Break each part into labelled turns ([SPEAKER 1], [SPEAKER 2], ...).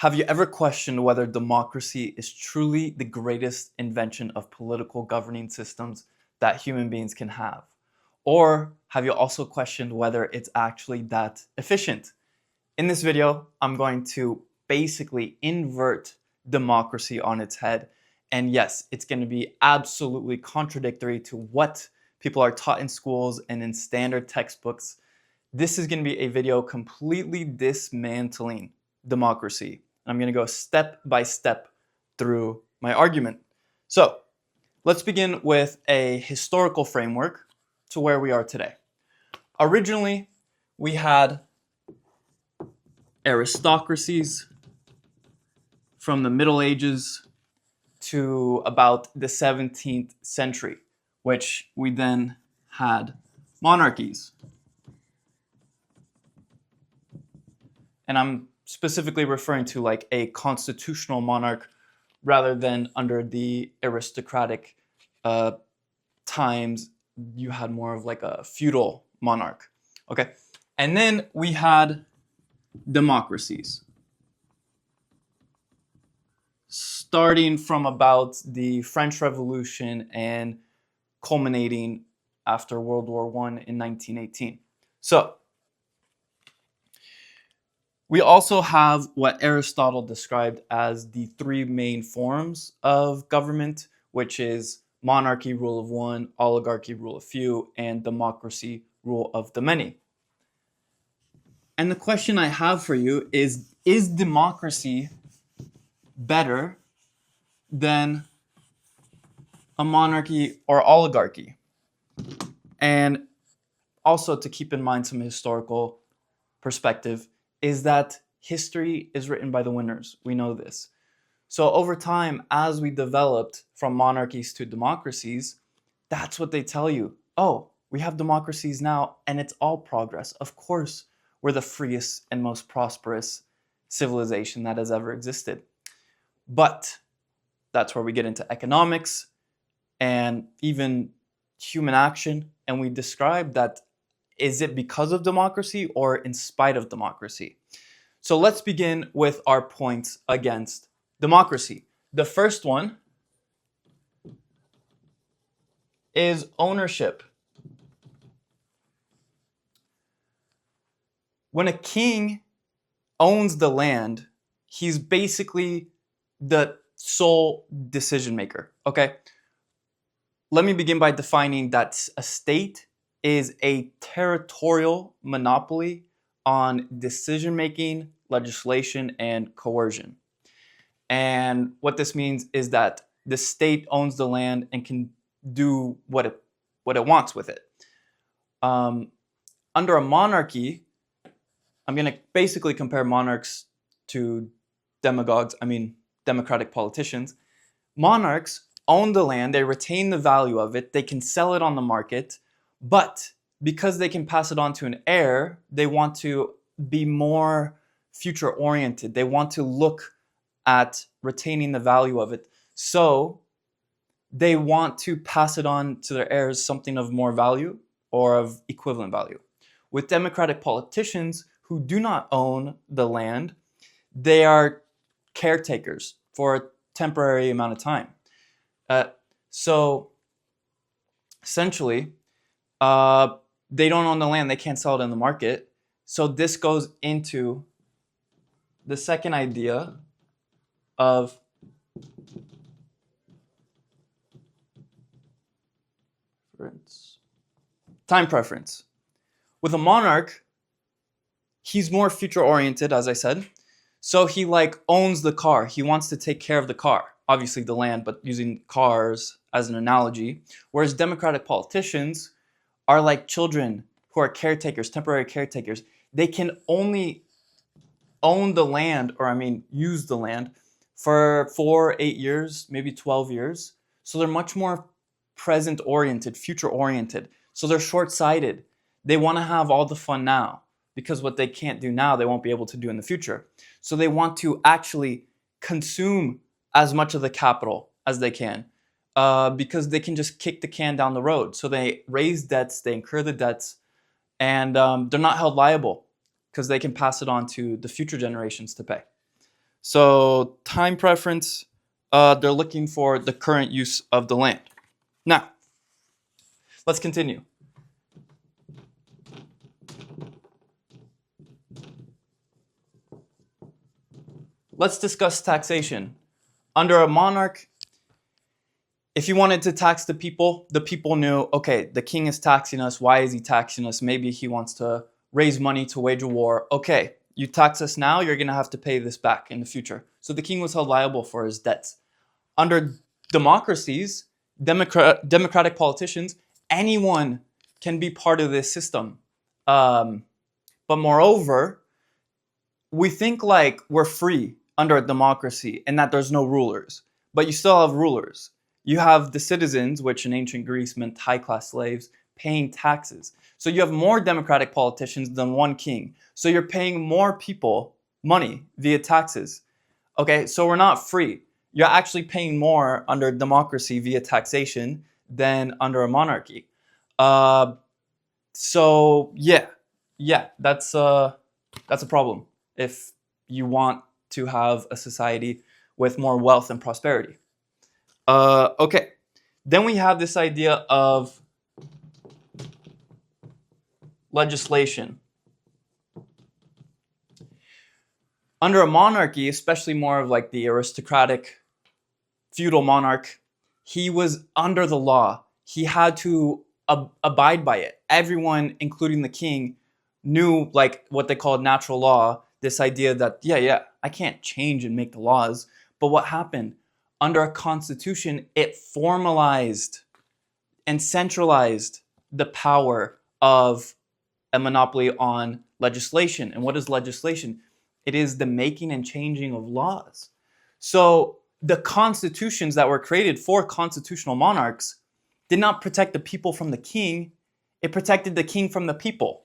[SPEAKER 1] Have you ever questioned whether democracy is truly the greatest invention of political governing systems that human beings can have? Or have you also questioned whether it's actually that efficient? In this video, I'm going to basically invert democracy on its head. And yes, it's going to be absolutely contradictory to what people are taught in schools and in standard textbooks. This is going to be a video completely dismantling democracy. I'm going to go step by step through my argument. So let's begin with a historical framework to where we are today. Originally, we had aristocracies from the Middle Ages to about the 17th century, which we then had monarchies. And I'm specifically referring to like a constitutional monarch rather than under the aristocratic times, you had more of like a feudal monarch. Okay. And then we had democracies. Starting from about the French Revolution and culminating after World War I in 1918. So we also have what Aristotle described as the three main forms of government, which is monarchy, rule of one, oligarchy, rule of few, and democracy, rule of the many. And the question I have for you is democracy better than a monarchy or oligarchy? And also to keep in mind some historical perspective is that history is written by the winners. We know this. So over time, as we developed from monarchies to democracies, that's what they tell you. Oh, we have democracies now and it's all progress. Of course, we're the freest and most prosperous civilization that has ever existed. But that's where we get into economics and even human action. And we describe that, is it because of democracy or in spite of democracy? So let's begin with our points against democracy. The first one is ownership. When a king owns the land, he's basically the sole decision maker, okay? Let me begin by defining that a state is a territorial monopoly on decision-making, legislation, and coercion. And what this means is that the state owns the land and can do what it wants with it. Under a monarchy, I'm going to basically compare monarchs to democratic politicians. Monarchs own the land, they retain the value of it, they can sell it on the market, but because they can pass it on to an heir, they want to be more future oriented. They want to look at retaining the value of it. So they want to pass it on to their heirs something of more value or of equivalent value. With democratic politicians who do not own the land, they are caretakers for a temporary amount of time. So essentially, they don't own the land, they can't sell it in the market. So this goes into the second idea of time preference. With a monarch, he's more future oriented, as I said. So he owns the car. He wants to take care of the car. Obviously the land, but using cars as an analogy. Whereas democratic politicians are like children who are caretakers, temporary caretakers. They can only own the land, use the land for 4, 8 years, maybe 12 years. So they're much more present-oriented, future-oriented. So they're short-sighted. They want to have all the fun now because what they can't do now, they won't be able to do in the future. So they want to actually consume as much of the capital as they can because they can just kick the can down the road. So they raise debts, they incur the debts, and they're not held liable because they can pass it on to the future generations to pay. So time preference, they're looking for the current use of the land. Now, let's continue. Let's discuss taxation. Under a monarch, if you wanted to tax the people knew, okay, the king is taxing us. Why is he taxing us? Maybe he wants to raise money to wage a war. Okay, you tax us now, you're going to have to pay this back in the future. So the king was held liable for his debts. Under democracies, democratic politicians, anyone can be part of this system. But moreover, we think like we're free under a democracy and that there's no rulers, but you still have rulers. You have the citizens, which in ancient Greece meant high-class slaves, paying taxes. So you have more democratic politicians than one king. So you're paying more people money via taxes. Okay, so we're not free. You're actually paying more under democracy via taxation than under a monarchy. So yeah, that's a problem if you want to have a society with more wealth and prosperity. Okay, then we have this idea of legislation. Under a monarchy, especially more of like the aristocratic feudal monarch, he was under the law. He had to abide by it. Everyone, including the king, knew like what they called natural law, this idea that, yeah, I can't change and make the laws. But what happened? Under a constitution, it formalized and centralized the power of a monopoly on legislation. And what is legislation? It is the making and changing of laws. So the constitutions that were created for constitutional monarchs did not protect the people from the king. It protected the king from the people.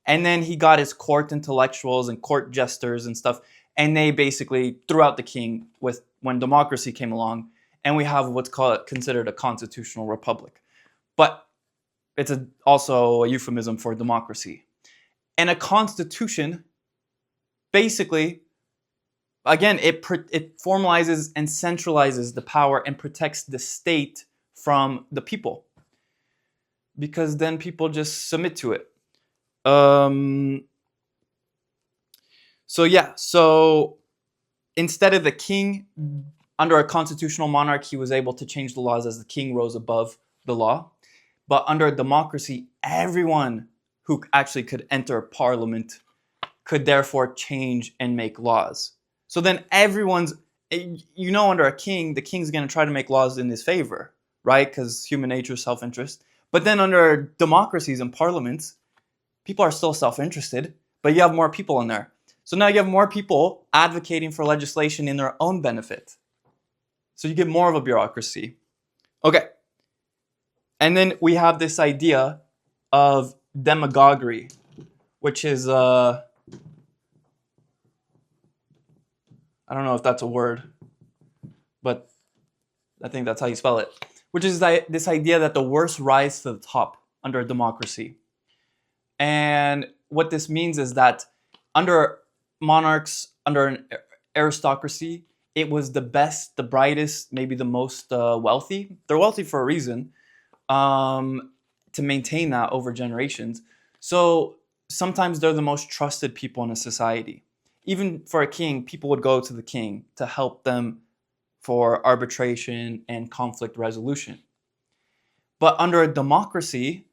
[SPEAKER 1] And then he got his court intellectuals and court jesters and stuff, and they basically threw out the king when democracy came along, and we have what's considered a constitutional republic. But it's also a euphemism for democracy. And a constitution, basically, again, it formalizes and centralizes the power and protects the state from the people, because then people just submit to it. So instead of the king, under a constitutional monarch, he was able to change the laws as the king rose above the law. But under a democracy, everyone who actually could enter parliament could therefore change and make laws. So then under a king, the king's going to try to make laws in his favor, right? Because human nature is self-interest. But then under democracies and parliaments, people are still self-interested, but you have more people in there. So now you have more people advocating for legislation in their own benefit. So you get more of a bureaucracy. Okay. And then we have this idea of demagoguery, which is, I don't know if that's a word, but I think that's how you spell it, which is this idea that the worst rise to the top under a democracy. And what this means is that under monarchs, under an aristocracy, it was the best, the brightest, maybe the most wealthy. They're wealthy for a reason, to maintain that over generations. So sometimes they're the most trusted people in a society. Even for a king, people would go to the king to help them for arbitration and conflict resolution. But under a democracy,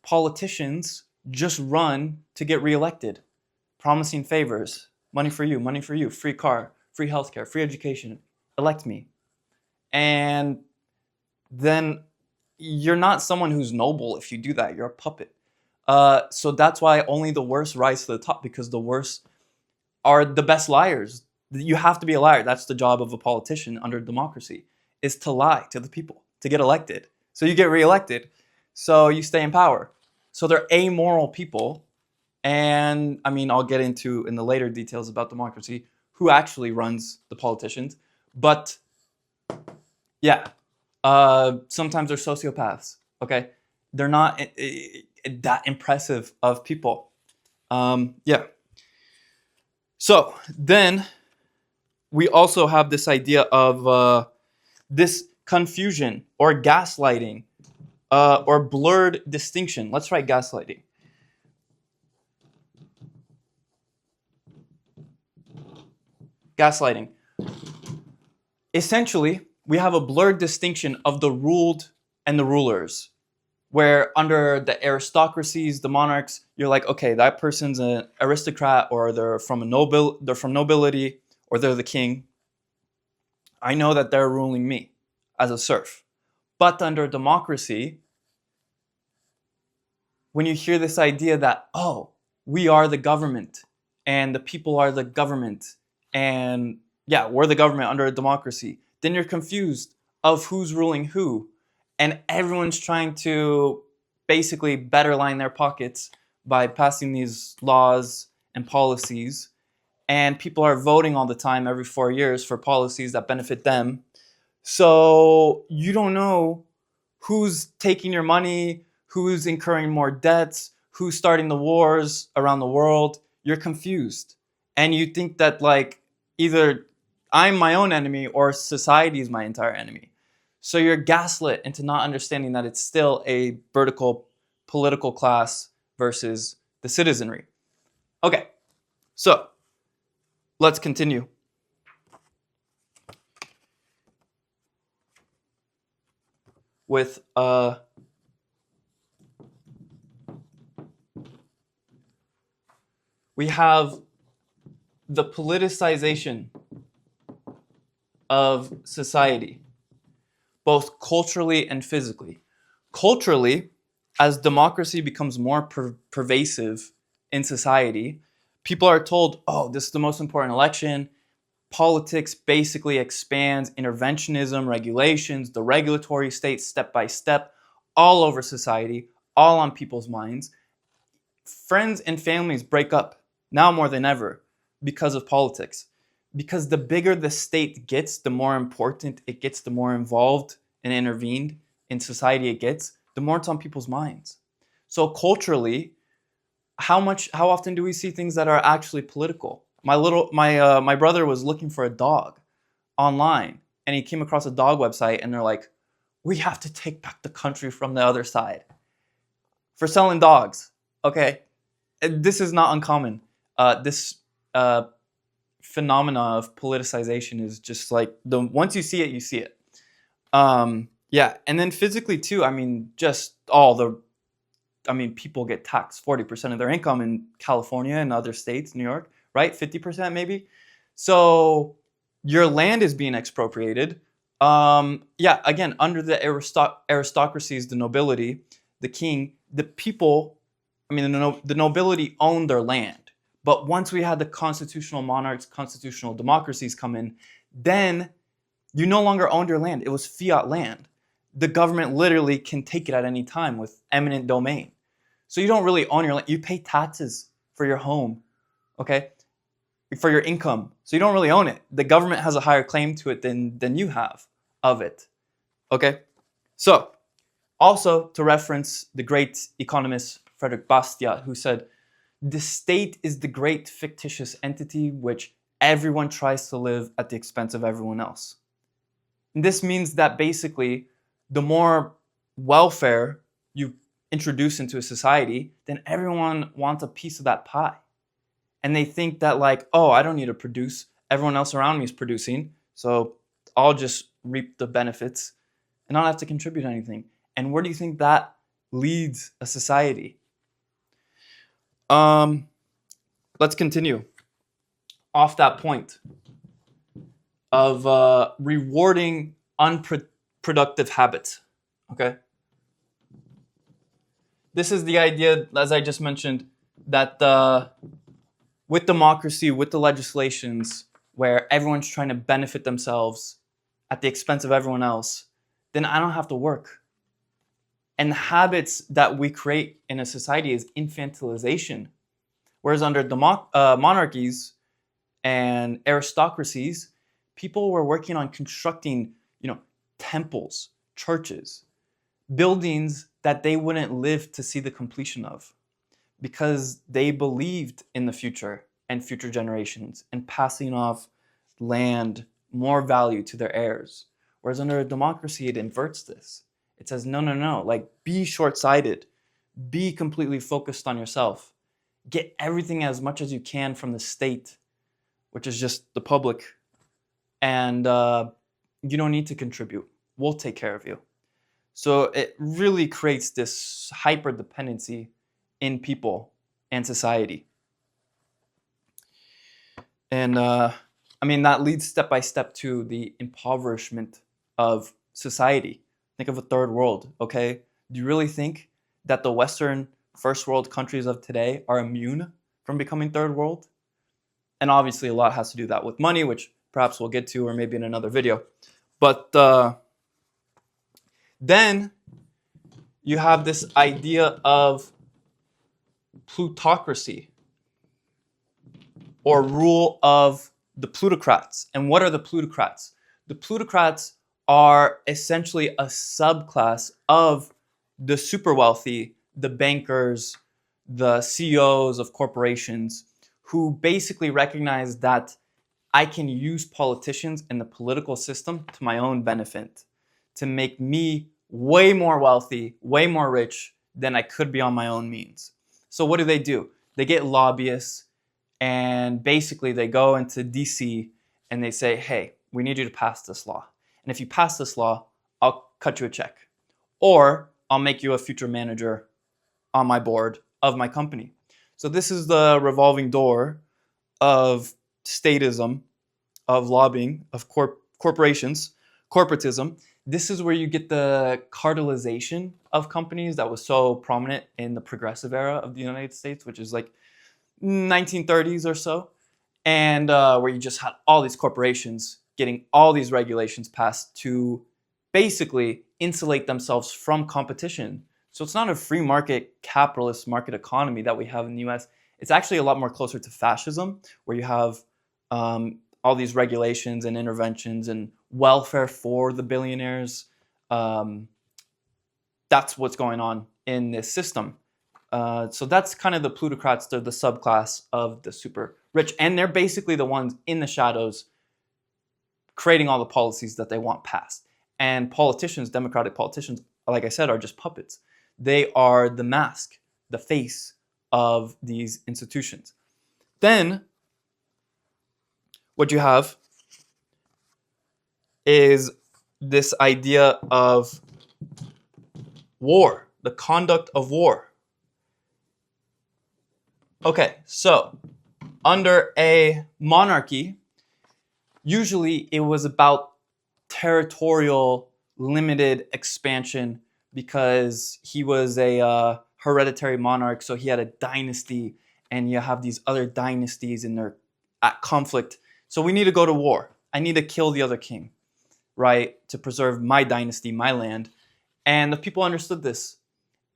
[SPEAKER 1] politicians just run to get reelected, promising favors, money for you, free car, free healthcare, free education, elect me. And then you're not someone who's noble if you do that, you're a puppet. So that's why only the worst rise to the top, because the worst are the best liars. You have to be a liar. That's the job of a politician under democracy, is to lie to the people, to get elected. So you get reelected, so you stay in power. So they're amoral people. And I mean, I'll get into in the later details about democracy who actually runs the politicians. But yeah, sometimes they're sociopaths. Okay, they're not that impressive of people. Yeah. So then we also have this idea of this confusion or gaslighting or blurred distinction. Let's write gaslighting. Gaslighting. Essentially, we have a blurred distinction of the ruled and the rulers, where under the aristocracies, the monarchs, you're like, okay, that person's an aristocrat, or they're from nobility, or they're the king. I know that they're ruling me as a serf. But under democracy, when you hear this idea that, oh, we are the government and the people are the government, and yeah, we're the government under a democracy, then you're confused of who's ruling who, and everyone's trying to basically better line their pockets by passing these laws and policies, and people are voting all the time every 4 years for policies that benefit them. So you don't know who's taking your money, who's incurring more debts, who's starting the wars around the world. You're confused. And you think that like either I'm my own enemy or society is my entire enemy. So you're gaslit into not understanding that it's still a vertical political class versus the citizenry. Okay, so let's continue. With we have the politicization of society, both culturally and physically. Culturally, as democracy becomes more pervasive in society, people are told, oh, this is the most important election. Politics basically expands interventionism, regulations, the regulatory state step by step, all over society, all on people's minds. Friends and families break up now more than ever because of politics. Because the bigger the state gets, the more important it gets, the more involved and intervened in society it gets, the more it's on people's minds. So culturally, how often do we see things that are actually political? My brother was looking for a dog online, and he came across a dog website, and they're like, we have to take back the country from the other side for selling dogs. Okay, this is not uncommon. This phenomena of politicization is just like once you see it, you see it. Yeah, and then physically too. I mean, people get taxed 40% of their income in California and other states, New York, right? 50% maybe. So your land is being expropriated. Yeah, again, under the aristocracies, the nobility, the king, the people, the nobility owned their land. But once we had the constitutional monarchs, constitutional democracies come in, then you no longer owned your land. It was fiat land. The government literally can take it at any time with eminent domain. So you don't really own your land. You pay taxes for your home, okay? For your income. So you don't really own it. The government has a higher claim to it than you have of it, okay? So also to reference the great economist Frederick Bastiat, who said, the state is the great fictitious entity which everyone tries to live at the expense of everyone else. And this means that basically the more welfare you introduce into a society, then everyone wants a piece of that pie. And they think that like, oh, I don't need to produce. Everyone else around me is producing. So I'll just reap the benefits and not have to contribute anything. And where do you think that leads a society? Let's continue off that point of rewarding unproductive habits, okay? This is the idea, as I just mentioned, that with democracy, with the legislations, where everyone's trying to benefit themselves at the expense of everyone else, then I don't have to work. And the habits that we create in a society is infantilization. Whereas under monarchies and aristocracies, people were working on constructing, temples, churches, buildings that they wouldn't live to see the completion of, because they believed in the future and future generations and passing off land, more value to their heirs. Whereas under a democracy, it inverts this. It says, no, no, no, like be short-sighted, be completely focused on yourself, get everything as much as you can from the state, which is just the public, and you don't need to contribute. We'll take care of you. So it really creates this hyper dependency in people and society. And I mean, that leads step by step to the impoverishment of society. Think of a third world, okay? Do you really think that the Western first world countries of today are immune from becoming third world? And obviously a lot has to do that with money, which perhaps we'll get to, or maybe in another video. But then you have this idea of plutocracy, or rule of the plutocrats. And what are the plutocrats? The plutocrats are essentially a subclass of the super wealthy, the bankers, the CEOs of corporations, who basically recognize that I can use politicians and the political system to my own benefit, to make me way more wealthy, way more rich than I could be on my own means. So what do? They get lobbyists, and basically they go into DC and they say, hey, we need you to pass this law. And if you pass this law, I'll cut you a check. Or I'll make you a future manager on my board of my company. So this is the revolving door of statism, of lobbying, of corporations, corporatism. This is where you get the cartelization of companies that was so prominent in the progressive era of the United States, which is like 1930s or so, and where you just had all these corporations getting all these regulations passed to basically insulate themselves from competition. So it's not a free market, capitalist market economy that we have in the US. It's actually a lot more closer to fascism, where you have all these regulations and interventions and welfare for the billionaires. That's what's going on in this system. So that's kind of the plutocrats. They're the subclass of the super rich, and they're basically the ones in the shadows creating all the policies that they want passed. And politicians, democratic politicians, like I said, are just puppets. They are the mask, the face of these institutions. Then what you have is this idea of war, the conduct of war. Okay, so under a monarchy, usually it was about territorial limited expansion, because he was a hereditary monarch, so he had a dynasty, and you have these other dynasties and they're at conflict. So we need to go to war. I need to kill the other king, right, to preserve my dynasty, my land. And the people understood this.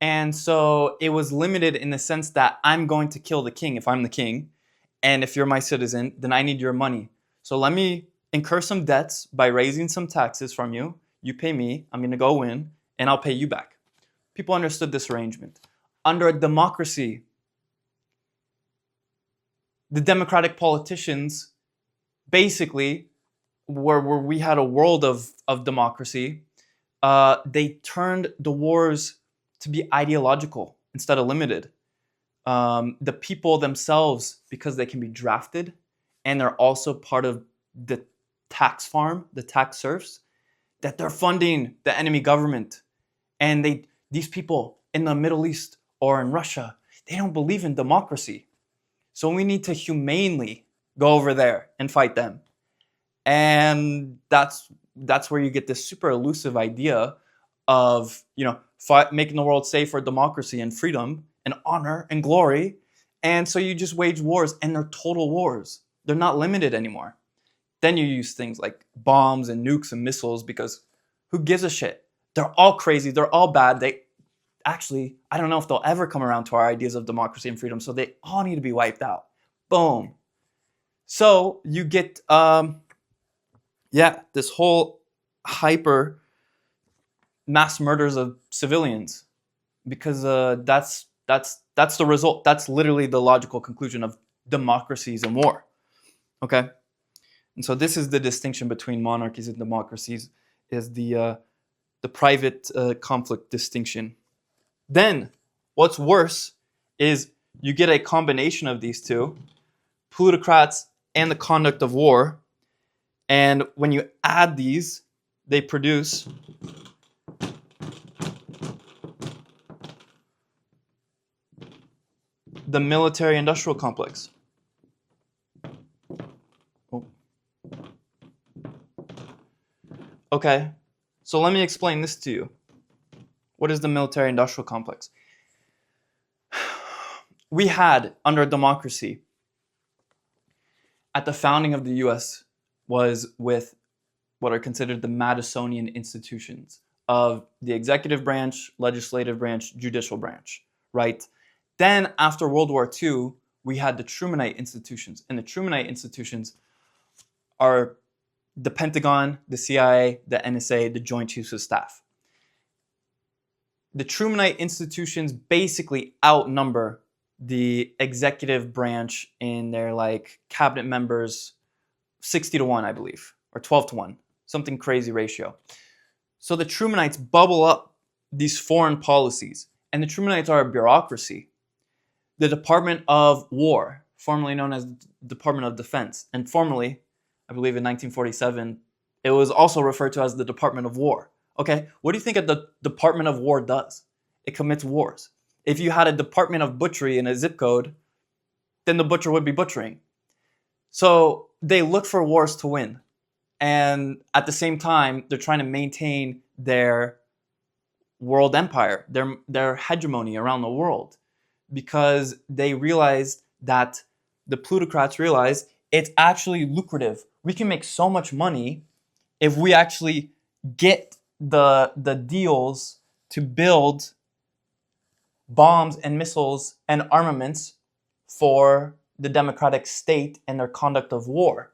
[SPEAKER 1] And so it was limited in the sense that I'm going to kill the king if I'm the king. And if you're my citizen, then I need your money. So let me incur some debts by raising some taxes from you. You pay me, I'm going to go in, and I'll pay you back. People understood this arrangement. Under a democracy, the democratic politicians basically, where we had a world of democracy, they turned the wars to be ideological instead of limited. The people themselves, because they can be drafted, and they're also part of the tax farm, the tax serfs, that they're funding the enemy government. And these people in the Middle East or in Russia, they don't believe in democracy. So we need to humanely go over there and fight them. And that's where you get this super elusive idea of, making the world safe for democracy and freedom and honor and glory. And so you just wage wars, and they're total wars. They're not limited anymore. Then you use things like bombs and nukes and missiles, because who gives a shit? They're all crazy. They're all bad. Actually, I don't know if they'll ever come around to our ideas of democracy and freedom. So they all need to be wiped out. Boom. So you get, this whole hyper mass murders of civilians, because that's the result. That's literally the logical conclusion of democracies and war. Okay. And so this is the distinction between monarchies and democracies, is the private conflict distinction. Then, what's worse is you get a combination of these two, plutocrats and the conduct of war, and when you add these, they produce the military-industrial complex. Oh. Okay, so let me explain this to you. What is the military-industrial complex? We had, under a democracy, at the founding of the US, was with what are considered the Madisonian institutions of the executive branch, legislative branch, judicial branch, right? Then after World War II, we had the Trumanite institutions. And the Trumanite institutions are the Pentagon, the CIA, the NSA, the Joint Chiefs of Staff. The Trumanite institutions basically outnumber the executive branch in their cabinet members 60-1, I believe, or 12-1, something crazy ratio. So the Trumanites bubble up these foreign policies, and the Trumanites are a bureaucracy. The Department of War, formerly known as the Department of Defense, and formerly, I believe in 1947, it was also referred to as the Department of War. Okay, what do you think the Department of War does? It commits wars. If you had a Department of Butchery in a zip code, then the butcher would be butchering. So they look for wars to win. And at the same time, they're trying to maintain their world empire, their hegemony around the world, because they realized that the plutocrats realized it's actually lucrative. We can make so much money if we actually get the deals to build bombs and missiles and armaments for the democratic state and their conduct of war.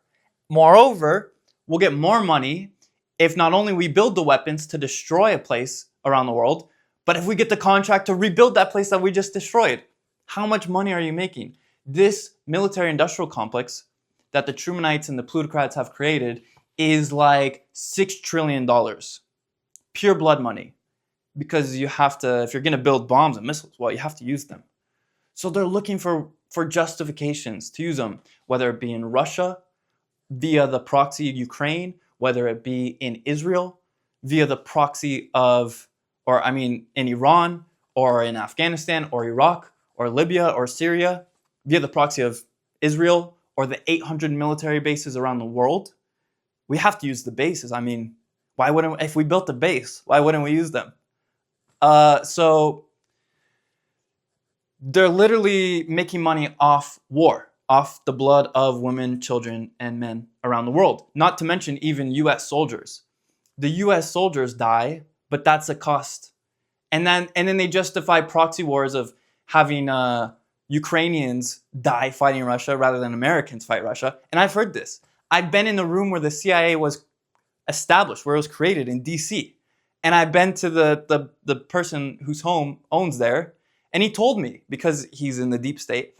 [SPEAKER 1] Moreover, we'll get more money if not only we build the weapons to destroy a place around the world, but if we get the contract to rebuild that place that we just destroyed. How much money are you making? This military-industrial complex that the Trumanites and the plutocrats have created is like $6 trillion. Pure blood money. Because you have to, if you're going to build bombs and missiles, well, you have to use them. So they're looking for justifications to use them, whether it be in Russia, via the proxy Ukraine, whether it be in Israel, via the proxy in Iran, or in Afghanistan, or Iraq, or Libya, or Syria, via the proxy of Israel, or the 800 military bases around the world. We have to use the bases. If we built the base, why wouldn't we use them? So they're literally making money off war, off the blood of women, children, and men around the world. Not to mention even U.S. soldiers. The U.S. soldiers die, but that's a cost. And then they justify proxy wars of having Ukrainians die fighting Russia rather than Americans fight Russia. And I've heard this. I've been in the room where the CIA was established, where it was created in D.C., and I've been to the person whose home owns there, and he told me, because he's in the deep state,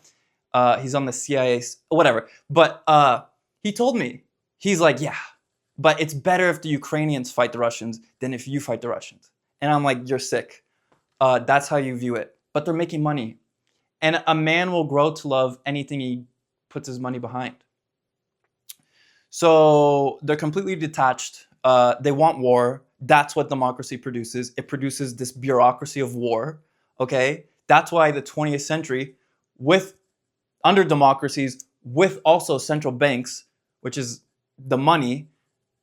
[SPEAKER 1] he's on the CIA, whatever, but he told me, he's like, yeah, but it's better if the Ukrainians fight the Russians than if you fight the Russians. And I'm like, you're sick. That's how you view it. But they're making money. And a man will grow to love anything he puts his money behind. So they're completely detached. They want war. That's what democracy produces. It produces this bureaucracy of war, okay? That's why the 20th century, under democracies, with also central banks, which is the money,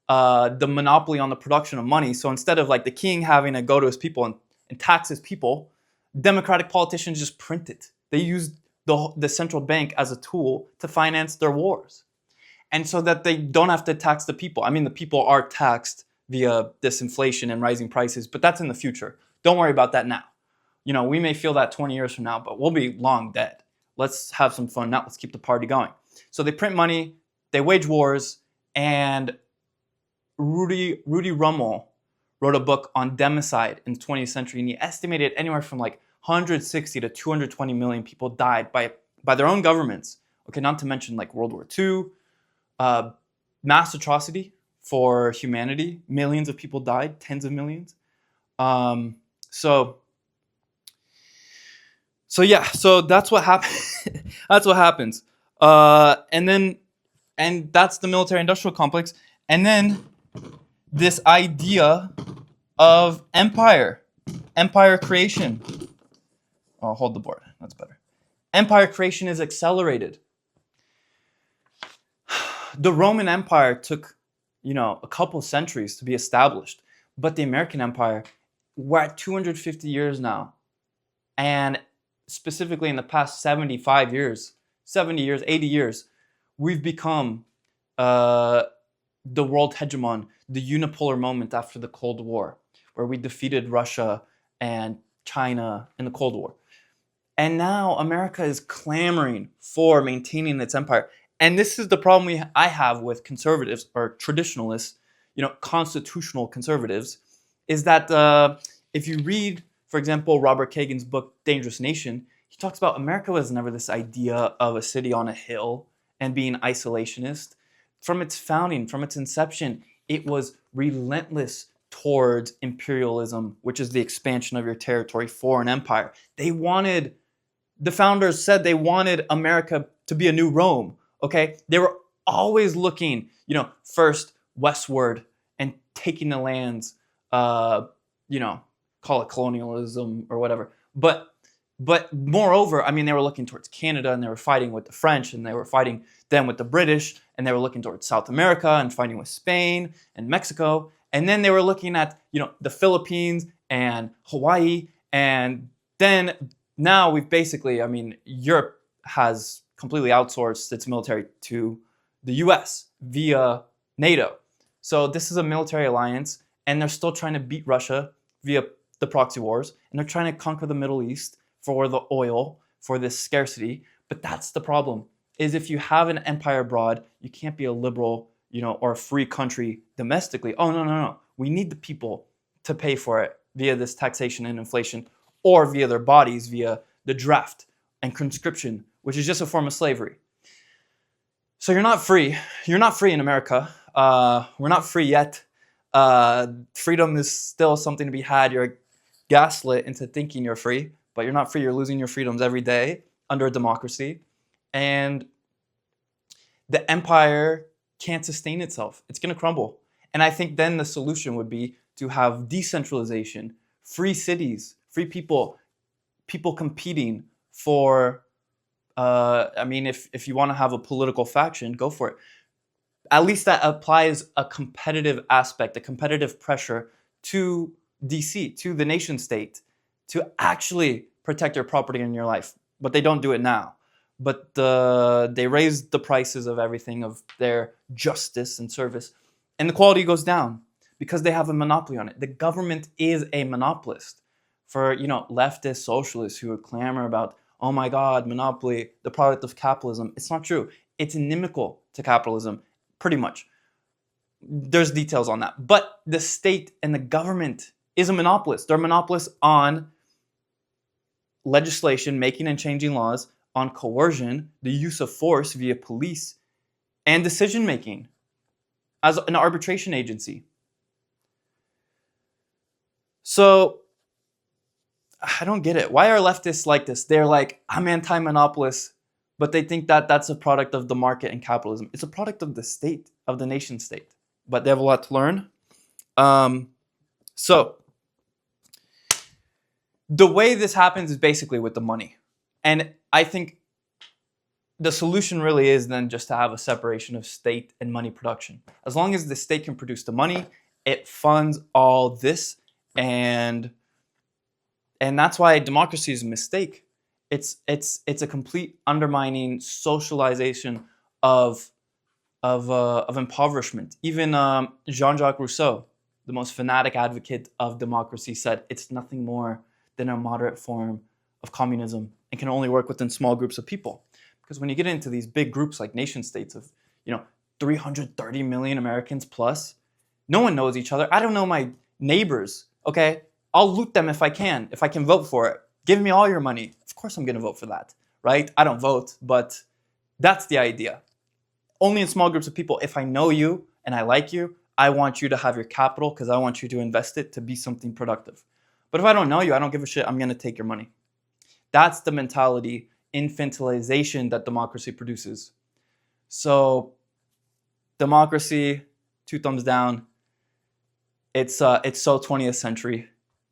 [SPEAKER 1] the monopoly on the production of money. So instead of the king having to go to his people and tax his people, democratic politicians just print it. They use the central bank as a tool to finance their wars. And so that they don't have to tax the people. The people are taxed via this inflation and rising prices, but that's in the future. Don't worry about that now. We may feel that 20 years from now, but we'll be long dead. Let's have some fun now. Let's keep the party going. So they print money, they wage wars, and Rudy Rummel wrote a book on democide in the 20th century, and he estimated anywhere from 160 to 220 million people died by their own governments. Okay, not to mention World War II, mass atrocity for humanity. Millions of people died, tens of millions. Um, so so that's what happens. That's what happens. And that's the military-industrial complex. And then this idea of empire creation. Oh, hold the board. That's better. Empire creation is accelerated. The Roman Empire took, a couple centuries to be established, but the American Empire, we're at 250 years now, and specifically in the past 75 years, 70 years, 80 years, we've become the world hegemon, the unipolar moment after the Cold War, where we defeated Russia and China in the Cold War. And now America is clamoring for maintaining its empire. And this is the problem I have with conservatives or traditionalists, constitutional conservatives, is that if you read, for example, Robert Kagan's book, Dangerous Nation, he talks about America was never this idea of a city on a hill and being isolationist. From its founding, from its inception, it was relentless towards imperialism, which is the expansion of your territory for an empire. The founders said they wanted America to be a new Rome, okay? They were always looking, first westward and taking the lands, call it colonialism or whatever. But moreover, they were looking towards Canada, and they were fighting with the French, and they were fighting then with the British, and they were looking towards South America and fighting with Spain and Mexico. And then they were looking at, the Philippines and Hawaii. And then now we've basically, Europe has completely outsourced its military to the US via NATO. So this is a military alliance, and they're still trying to beat Russia via the proxy wars, and they're trying to conquer the Middle East for the oil, for this scarcity. But that's the problem, is if you have an empire abroad, you can't be a liberal, or a free country domestically. Oh, no. We need the people to pay for it via this taxation and inflation, or via their bodies, via the draft and conscription, which is just a form of slavery. So you're not free. You're not free in America. We're not free yet. Freedom is still something to be had. You're gaslit into thinking you're free, but you're not free. You're losing your freedoms every day under a democracy. And the empire can't sustain itself. It's going to crumble. And I think then the solution would be to have decentralization, free cities, free people competing for, if you want to have a political faction, go for it. At least that applies a competitive aspect, a competitive pressure to DC, to the nation state, to actually protect your property and your life. But they don't do it now. But they raise the prices of everything, of their justice and service, and the quality goes down because they have a monopoly on it. The government is a monopolist. For leftist socialists who would clamor about, oh my God, monopoly, the product of capitalism. It's not true. It's inimical to capitalism, pretty much. There's details on that. But the state and the government is a monopolist. They're monopolists on legislation, making and changing laws, on coercion, the use of force via police, and decision-making as an arbitration agency. So I don't get it. Why are leftists like this? They're like, I'm anti-monopolist, but they think that that's a product of the market and capitalism. It's a product of the state, of the nation state. But they have a lot to learn. So the way this happens is basically with the money. And I think the solution really is then just to have a separation of state and money production. As long as the state can produce the money, it funds all this, and that's why democracy is a mistake. It's a complete undermining socialization of impoverishment. Even Jean-Jacques Rousseau, the most fanatic advocate of democracy, said it's nothing more than a moderate form of communism and can only work within small groups of people. Because when you get into these big groups like nation states of 330 million Americans plus, no one knows each other. I don't know my neighbors, okay? I'll loot them if I can vote for it. Give me all your money. Of course I'm going to vote for that, right? I don't vote, but that's the idea. only in small groups of people. If I know you and I like you, I want you to have your capital because I want you to invest it to be something productive. But if I don't know you, I don't give a shit, I'm going to take your money. That's the mentality, infantilization that democracy produces. So democracy, 2 thumbs down. It's so 20th century.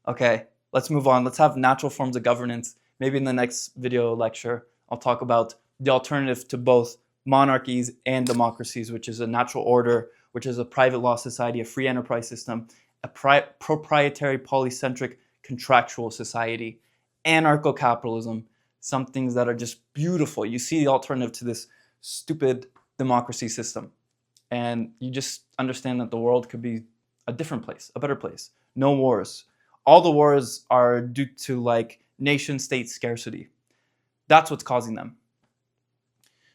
[SPEAKER 1] Okay, let's move on. Let's have natural forms of governance. Maybe in the next video lecture, I'll talk about the alternative to both monarchies and democracies, which is a natural order, which is a private law society, a free enterprise system, a proprietary polycentric contractual society, anarcho-capitalism, some things that are just beautiful. You see the alternative to this stupid democracy system, and you just understand that the world could be a different place, a better place. No wars. All the wars are due to like nation state scarcity. That's what's causing them.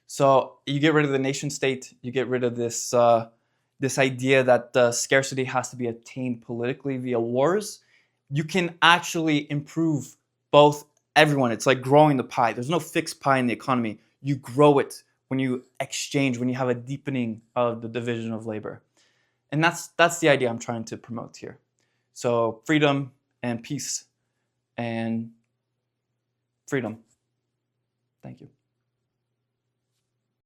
[SPEAKER 1] So you get rid of the nation state, you get rid of this this idea that scarcity has to be obtained politically via wars. You can actually improve both everyone. It's like growing the pie. There's no fixed pie in the economy. You grow it when you exchange, when you have a deepening of the division of labor. And that's the idea I'm trying to promote here. So freedom and peace and freedom. Thank you.